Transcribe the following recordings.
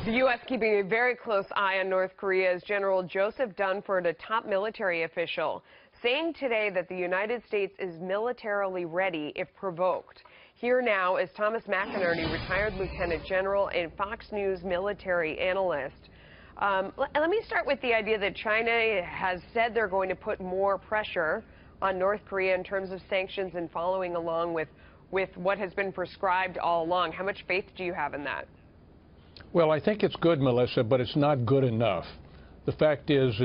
The U.S. keeping a very close eye on North Korea's General Joseph Dunford, a top military official, saying today that the United States is militarily ready if provoked. Here now is Thomas McInerney, retired lieutenant general and Fox News military analyst. Let me start with the idea that China has said they're going to put more pressure on North Korea in terms of sanctions and following along with what has been prescribed all along. How much faith do you have in that? Well, I think it's good, Melissa, but it's not good enough. The fact is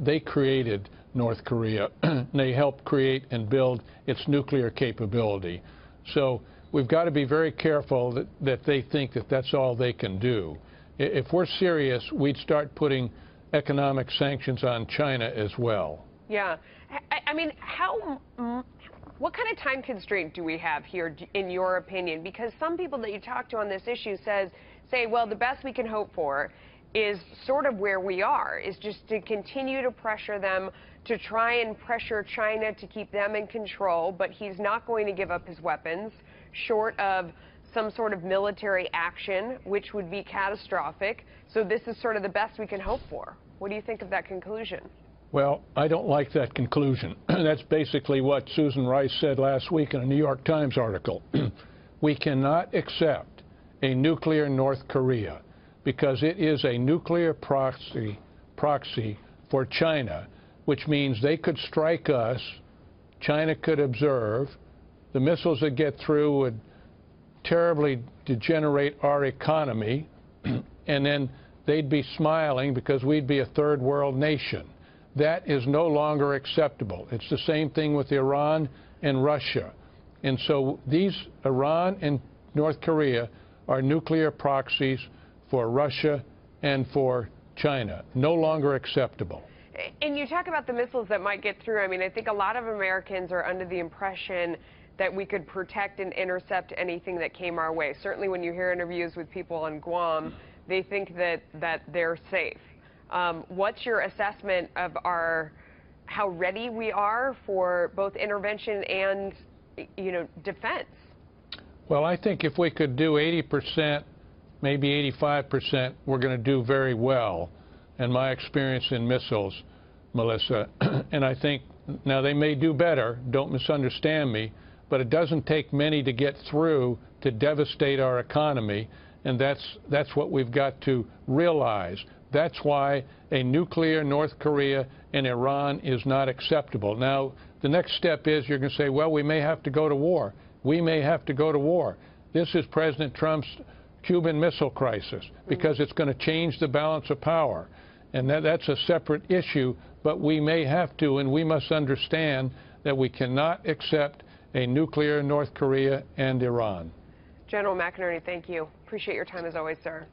they created North Korea. They helped create and build its nuclear capability. So we've got to be very careful that they think that that's all they can do. If we're serious, we'd start putting economic sanctions on China as well. Yeah. I mean, what kind of time constraint do we have here, in your opinion? Because some people that you talk to on this issue say, well, the best we can hope for is sort of where we are, is just to continue to pressure them, to try and pressure China to keep them in control, but he's not going to give up his weapons, short of some sort of military action, which would be catastrophic. So this is sort of the best we can hope for. What do you think of that conclusion? Well, I don't like that conclusion. That's basically what Susan Rice said last week in a New York Times article. We cannot accept a nuclear North Korea because it is a nuclear proxy for China, which means they could strike us, China could observe, the missiles that get through would terribly degenerate our economy, and then they'd be smiling because we'd be a third world nation. That is no longer acceptable. It's the same thing with Iran and Russia. And so these Iran and North Korea are nuclear proxies for Russia and for China. No longer acceptable. And you talk about the missiles that might get through. I mean, I think a lot of Americans are under the impression that we could protect and intercept anything that came our way. Certainly when you hear interviews with people on Guam, they think that they're safe. What's your assessment of how ready we are for both intervention and, defense? Well, I think if we could do 80%, maybe 85%, we're going to do very well. And my experience in missiles, Melissa, and I think now they may do better, don't misunderstand me, but it doesn't take many to get through to devastate our economy, and that's what we've got to realize. That's why a nuclear North Korea and Iran is not acceptable. Now, the next step is you're going to say, well, we may have to go to war. We may have to go to war. This is President Trump's Cuban Missile Crisis because it's going to change the balance of power. And that's a separate issue, but we may have to, and we must understand that we cannot accept a nuclear North Korea and Iran. General McInerney, thank you. Appreciate your time as always, sir.